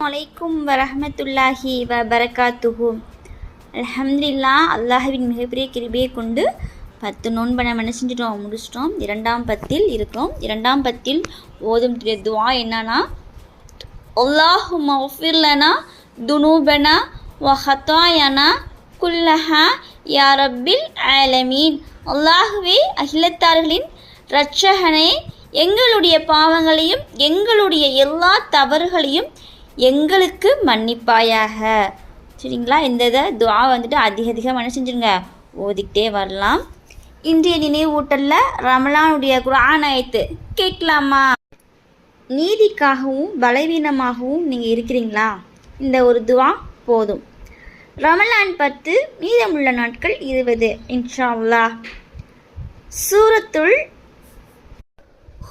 அலைக்கும் வரஹ்மத்துல்லாஹி வபரகாத்துஹு. அல்ஹம்துலில்லாஹ், அல்லாஹ்வின் மிகப்பெரிய கிருபையை கொண்டு 10 நோன்பை நம்ம என்ன செஞ்சிட்டோம், முடிச்சிட்டோம். 2ஆம் பத்தில் இருக்கிறோம். 2ஆம் பத்தில் ஓதும் துவா என்னன்னா, அல்லாஹும்ம ஃபிர் லனா துனூபனா வ ஹதாயனா குல்லஹா யா ரப்பில் ஆலமீன். அல்லாஹுவே, அகிலத்தார்களின் இரட்சகனே, எங்களுடைய பாவங்களையும் எங்களுடைய எல்லா தவறுகளையும் எங்களுக்கு மன்னிப்பாயாக. சரிங்களா? இந்த துவா வந்துட்டு அதிகம் என்ன செஞ்சுருங்க, ஓதிக்கிட்டே வரலாம். இன்றைய நினைவூட்டலில் ரமலானுடைய குர்ஆன் ஆயத்து கேட்கலாமா? நீதிக்காகவும் பலவீனமாகவும் நீங்கள் இருக்கிறீங்களா? இந்த ஒரு துவா போதும். ரமலான் 10, மீதமுள்ள நாட்கள் 20 இன்ஷா அல்லாஹ். சூரத்துல்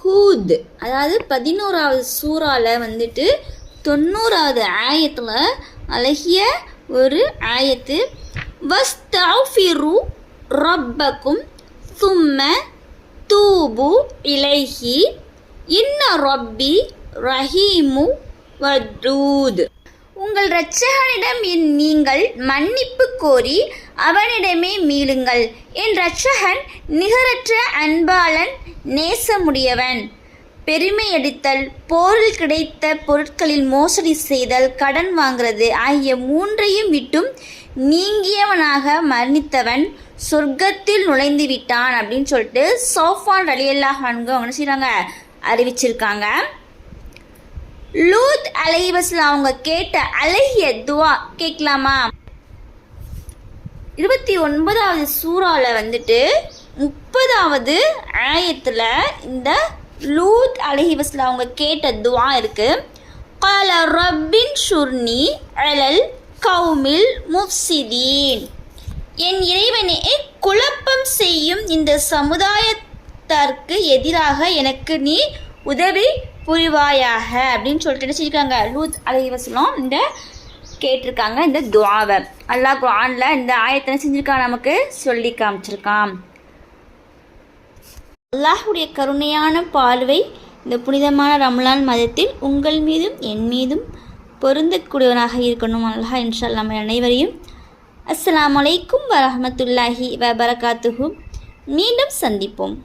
ஹூத், அதாவது 11வது சூறாவில் வந்துட்டு 90வது ஆயத்தில் அழகிய ஒரு ஆயத்து. வஸ்தஃபிரு ரப்பக்கும் சும்ம தூபு இலைஹி இன்ன ரப்பி ரஹீமு வதூத். உங்கள் இரட்சகனிடம் நீங்கள் மன்னிப்பு கோரி அவனிடமே மீளுங்கள். என் இரட்சகன் நிகரற்ற அன்பாளன், நேசமுடையவன். பெருமையடித்தல், போரில் கிடைத்த பொருட்களில் மோசடி செய்தல், கடன் வாங்கிறது ஆகிய 3ஐயும் விட்டும் நீங்கியவனாக மரணித்தவன் சொர்க்கத்தில் நுழைந்து விட்டான் அப்படின்னு சொல்லிட்டு சௌஃபான் ரலியல்லாஹு அன்ஹு அவங்க என்ன செய்கிறாங்க, அறிவிச்சிருக்காங்க. லூத் அலைஹிஸ்ஸலாம் அவங்க கேட்ட அழகிய துவா கேட்கலாமா? 29வது சூறாவில் வந்துட்டு 30வது ஆயத்தில் இந்த லூத் அலைஹிஸ்ஸலாம் அவங்க கேட்ட துவா இருக்கு. கால ரப்பின் ஷுர்னி அலல் கௌமில் முஃப்சிதீன். என் இறைவனே, குழப்பம் செய்யும் இந்த சமுதாயத்திற்கு எதிராக எனக்கு நீ உதவி புரிவாயாக அப்படின்னு சொல்லிட்டு என்ன செஞ்சுருக்காங்க, லூத் அலைஹிஸ்ஸலாம் இந்த கேட்டிருக்காங்க. இந்த துவாவை அல்லாஹ் குர்ஆனில் இந்த ஆயத்தை செஞ்சுருக்கான், நமக்கு சொல்லி காமிச்சிருக்கான். அல்லாஹுடைய கருணையான பார்வை இந்த புனிதமான ரமலான் மதத்தில் உங்கள் மீதும் என் மீதும் பொருந்தக்கூடியவனாக இருக்கணும். அல்லாஹ் இன்ஷா அல்லாஹ் நம்ம அனைவரையும். அஸ்ஸலாமு அலைக்கும் வரஹ்மத்துல்லாஹி வபரகாத்துஹு. மீண்டும் சந்திப்போம்.